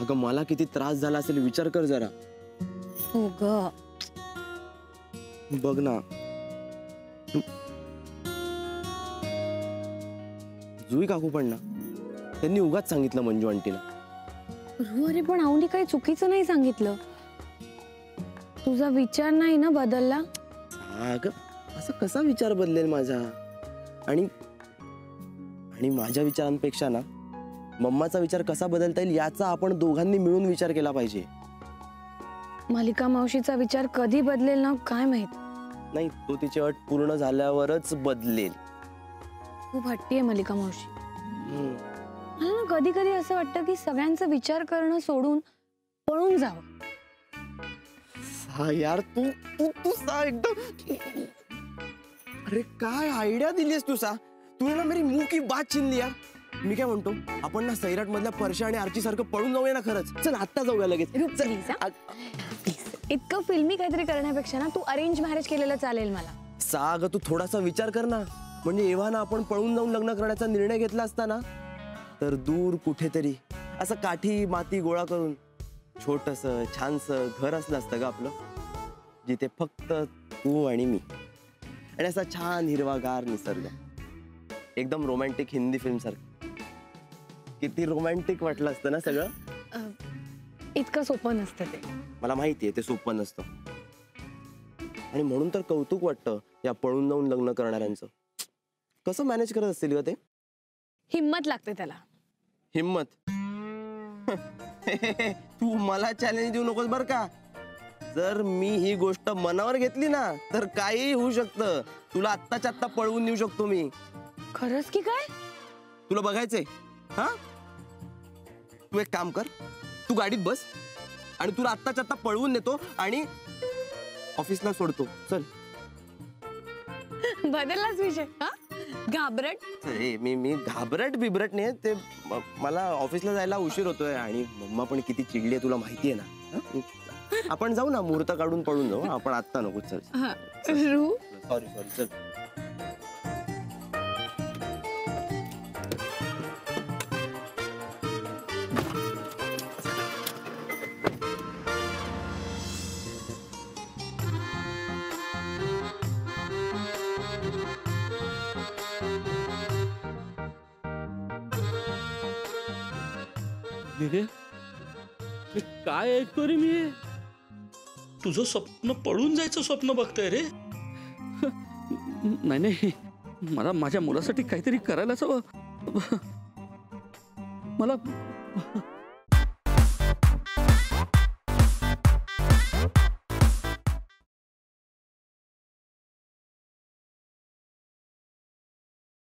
अगं मला किती त्रास झाला असेल विचार कर जरा. हो ग. बघ ना, जुई काकू पण ना, त्यांनी उगाच सांगितलं मंजू आंटीला. अरे पण आऊनी काही चुकीचं नाही सांगितलं. तुझा विचार नाही ना बदलला. अगं असा कसा विचार बदलेल माझा? आणि माझ्या विचारांपेक्षा ना मम्माचा विचार कसा बदलता येईल याचा आपण दोघांनी मिळून विचार केला पाहिजे. मालिका मावशीचा विचार कधी बदलेल ना काय माहित. नाही, तो तिची अट पूर्ण झाल्यावरच बदलेल. खूप हट्टी आहे मालिका मावशी. मला ना कधी कधी असं वाटतं की सगळ्यांचा विचार करणं सोडून पळून जावं. यार तू तू तू सा एकदम. अरे काय आयडिया दिलीस तू सा. तू ना मेरी मुंह की बात छीन ली यार. मी काय म्हणतो, आपण ना सैराट मधल्या परशा आणि आर्ची सारखं पळून जाऊया ना. खरंच चल आत्ता जाऊया लगेच. इतकं फिल्मी काहीतरी करण्यापेक्षा ना तू अरेंज मॅरेज केलेलं चालेल मला. साग तू थोडासा विचार कर ना. म्हणजे एव्हा ना आपण पळून जाऊन लग्न करण्याचा निर्णय घेतला असता ना, तर दूर कुठेतरी असं काठी माती गोळा करून छोटंसं छानसं घर असलं असतं ग आपलं, जिथे फक्त तू आणि मी आणि असा छान हिरवागार निसर्ग. एकदम रोमॅन्टिक हिंदी फिल्म सारखं. किती रोमॅन्टिक वाटलं असतं ना सगळं. इतकं सोपं नसतं ते. मला माहितीये ते सोपं नसतं. आणि म्हणून तर कौतुक वाटतं या पळून जाऊन लग्न करणाऱ्यांचं. कसं मॅनेज करत असतील ग ते? हिम्मत लागते त्याला. हिम्मत? तू मला चॅलेंज देऊ नकोस बर का. जर मी ही गोष्ट मनावर घेतली ना तर काही होऊ शकतं. तुला आत्ताच्या आत्ता पळवून नेऊ शकतो मी. खरंच की काय? तुला बघायचंय? हा, तू एक काम कर, तू गाडीत बस आणि तुला आत्ताच्या आत्ता पळवून नेतो आणि ऑफिसला सोडतो. चल. बदललाच विषय. घाबरट? मी घाबरट बिबरट नाही. ते मला ऑफिसला जायला उशीर होतोय आणि मम्मा पण किती चिडली आहे तुला माहितीये ना. आपण जाऊ ना, मुहूर्त काढून पळून जाऊ. आपण आत्ता नको. चल. सॉरी चल. काय ऐकतो रे मी? तुझं स्वप्न पळून जायचं स्वप्न बघतोय रे. नाही नाही, मला माझ्या मुलासाठी काहीतरी करायलाच हवं. मला